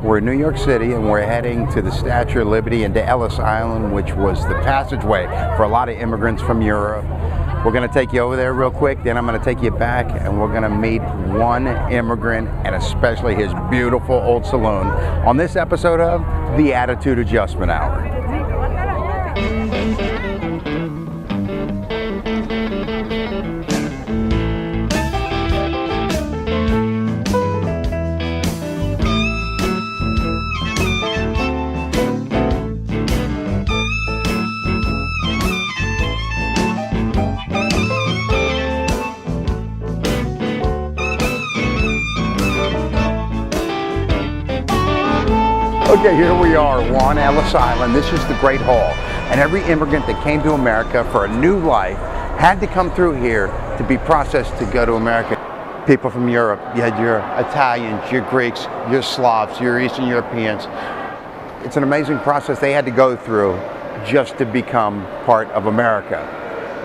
We're in New York City and we're heading to the Statue of Liberty and to Ellis Island, which was the passageway for a lot of immigrants from Europe. We're going to take you over there real quick, then I'm going to take you back and we're going to meet one immigrant and especially his beautiful old saloon on this episode of the Attitude Adjustment Hour. Okay, here we are. We're on Ellis Island. This is the Great Hall. And every immigrant that came to America for a new life had to come through here to be processed to go to America. People from Europe, you had your Italians, your Greeks, your Slavs, your Eastern Europeans. It's an amazing process they had to go through just to become part of America.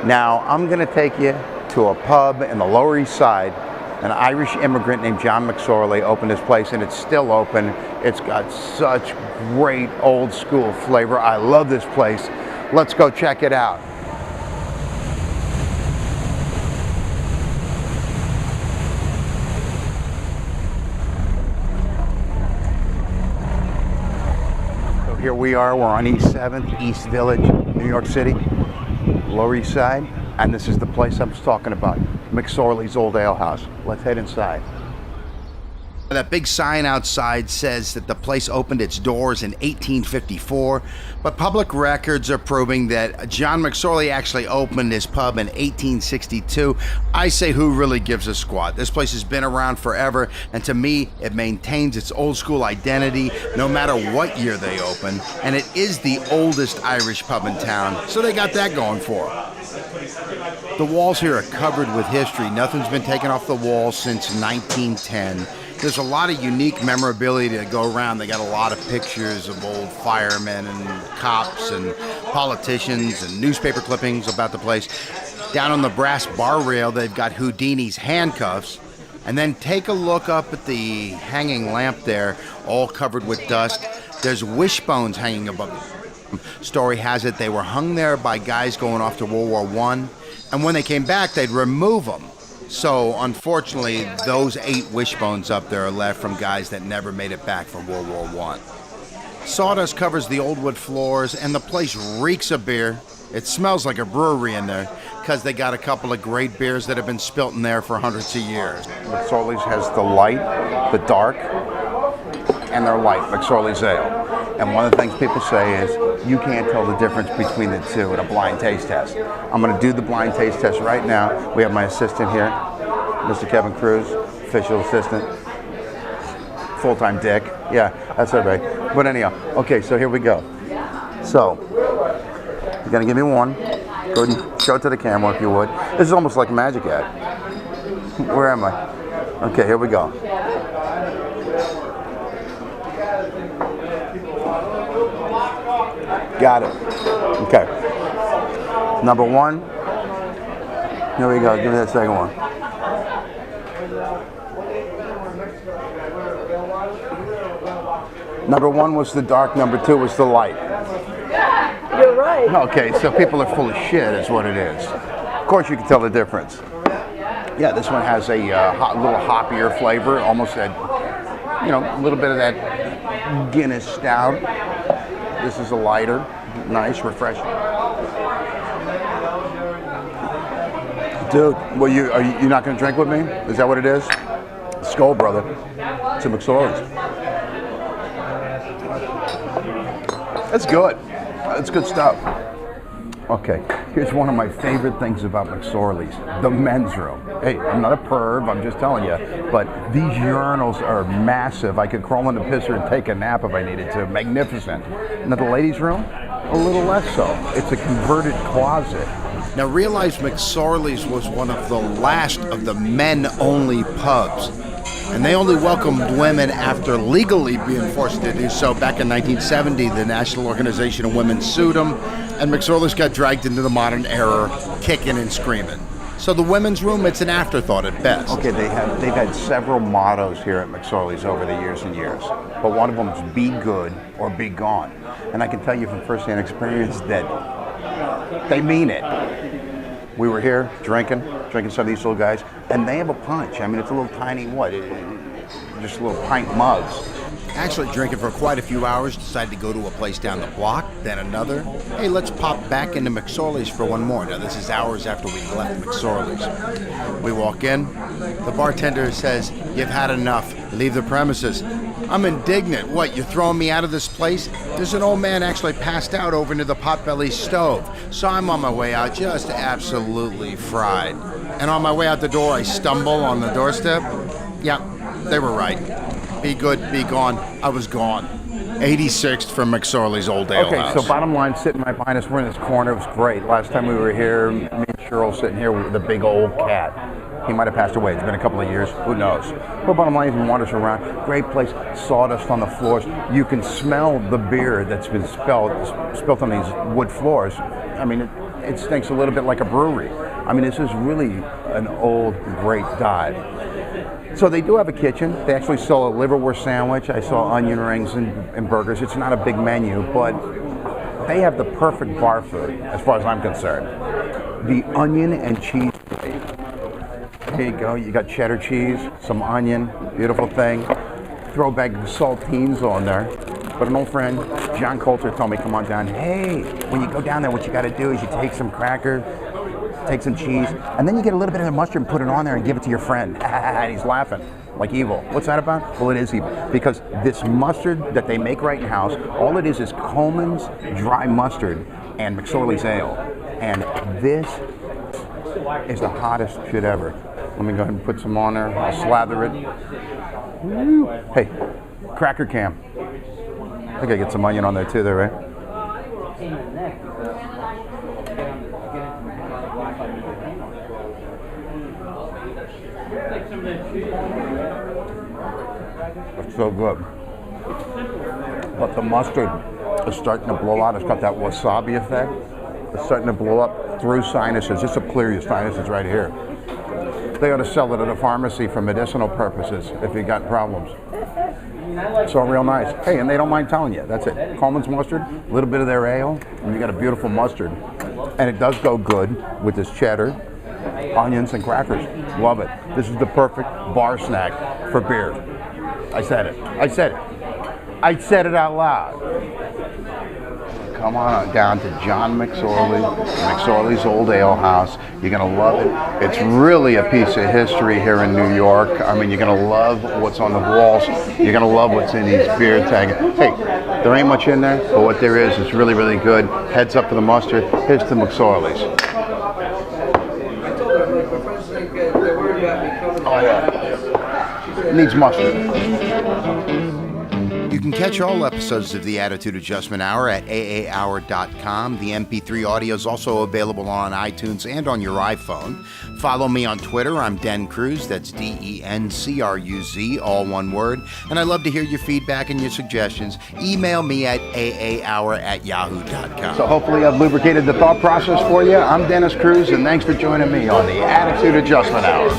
Now, I'm going to take you to a pub in the Lower East Side. An Irish immigrant named John McSorley opened this place and it's still open. It's got such great old school flavor. I love this place. Let's go check it out. So here we are, we're on East 7th, East Village, New York City, Lower East Side. And this is the place I was talking about, McSorley's Old Ale House. Let's head inside. That big sign outside says that the place opened its doors in 1854, but public records are proving that John McSorley actually opened his pub in 1862. I say, who really gives a squat? This place has been around forever, and to me, it maintains its old school identity no matter what year they open, and it is the oldest Irish pub in town, so they got that going for them. The walls here are covered with history. Nothing's been taken off the walls since 1910. There's a lot of unique memorabilia that go around. They got a lot of pictures of old firemen and cops and politicians and newspaper clippings about the place. Down on the brass bar rail, they've got Houdini's handcuffs. And then take a look up at the hanging lamp there, all covered with dust. There's wishbones hanging above it. Story has it they were hung there by guys going off to World War I. And when they came back, they'd remove them. So, unfortunately, those 8 wishbones up there are left from guys that never made it back from World War I. Sawdust covers the old wood floors, and the place reeks of beer. It smells like a brewery in there, because they got a couple of great beers that have been spilt in there for hundreds of years. McSorley's has the light, the dark, and their light, McSorley's Ale. And one of the things people say is, you can't tell the difference between the two in a blind taste test. I'm going to do the blind taste test right now. We have my assistant here, Mr. Kevin Cruz, official assistant, full-time dick. Yeah, that's all right. But anyhow, okay, so here we go. So, you're going to give me one. Go ahead and show it to the camera if you would. This is almost like a magic ad. Where am I? Okay, here we go. Got it. Okay. Number 1. Here we go. Give me that second one. Number 1 was the dark. Number 2 was the light. You're right. Okay, so people are full of shit is what it is. Of course you can tell the difference. Yeah, this one has a little hoppier flavor, almost that, a little bit of that Guinness stout. This is a lighter, nice, refreshing. Dude, well, are you not going to drink with me? Is that what it is? Skull, brother. It's a McSorley's. That's good. That's good stuff. Okay, here's one of my favorite things about McSorley's, the men's room. Hey, I'm not a perv, I'm just telling you, but these urinals are massive. I could crawl in the pisser and take a nap if I needed to. Magnificent. Now the ladies' room, a little less so. It's a converted closet. Now realize McSorley's was one of the last of the men-only pubs. And they only welcomed women after legally being forced to do so. Back in 1970, the National Organization of Women sued them, and McSorley's got dragged into the modern era, kicking and screaming. So the women's room, it's an afterthought at best. Okay, they've had several mottos here at McSorley's over the years and years, but one of them is be good or be gone. And I can tell you from firsthand experience that they mean it. We were here drinking some of these little guys, and they have a punch. I mean, it's a little tiny, just little pint mugs. Actually drinking for quite a few hours, decided to go to a place down the block, then another. Hey, let's pop back into McSorley's for one more. Now, this is hours after we left McSorley's. We walk in. The bartender says, "You've had enough. Leave the premises." I'm indignant. What, you're throwing me out of this place? There's an old man actually passed out over near the Potbelly stove. So I'm on my way out, just absolutely fried. And on my way out the door, I stumble on the doorstep. Yeah, they were right. Be good, be gone. I was gone. 86th from McSorley's Old Ale House. Okay, so bottom line, sitting right behind us, we're in this corner. It was great. Last time we were here, me and Cheryl sitting here with the big old cat. He might have passed away. It's been a couple of years. Who knows? But bottom line, he wanders around. Great place. Sawdust on the floors. You can smell the beer that's been spilt on these wood floors. I mean, it stinks a little bit like a brewery. I mean, this is really an old, great dive. So they do have a kitchen. They actually sell a liverwurst sandwich. I saw onion rings and burgers. It's not a big menu, but they have the perfect bar food, as far as I'm concerned. The onion and cheese plate. Here you go. You got cheddar cheese, some onion, beautiful thing. Throw a bag of saltines on there. But an old friend, John Coulter, told me, come on down. Hey, when you go down there, what you got to do is you take some crackers, take some cheese, and then you get a little bit of the mustard and put it on there and give it to your friend. And he's laughing like evil. What's that about? Well, it is evil because this mustard that they make right in house, all it is Coleman's dry mustard and McSorley's ale. And this is the hottest shit ever. Let me go ahead and put some on there. I'll slather it. Woo. Hey, cracker cam. I gotta get some onion on there too, there, right? It's so good. But the mustard is starting to blow out. It's got that wasabi effect. It's starting to blow up through sinuses, just to clear your sinuses right here. They ought to sell it at a pharmacy for medicinal purposes if you got problems. So real nice. Hey, and they don't mind telling you. That's it. Coleman's mustard, a little bit of their ale, and you got a beautiful mustard. And it does go good with this cheddar, onions, and crackers. Love it. This is the perfect bar snack for beer. I said it. I said it. I said it out loud. Come on down to John McSorley's Old Ale House. You're going to love it. It's really a piece of history here in New York. I mean, you're going to love what's on the walls. You're going to love what's in these beer tags. Hey, there ain't much in there, but what there is really, really good. Heads up to the mustard. Here's to McSorley's. Oh, yeah. It needs mustard. You can catch all episodes of the Attitude Adjustment Hour at AAHour.com. The MP3 audio is also available on iTunes and on your iPhone. Follow me on Twitter. I'm Den Cruz. That's DENCRUZ, all one word. And I love to hear your feedback and your suggestions. Email me at AAHour@yahoo.com. So hopefully I've lubricated the thought process for you. I'm Dennis Cruz, and thanks for joining me on the Attitude Adjustment Hour.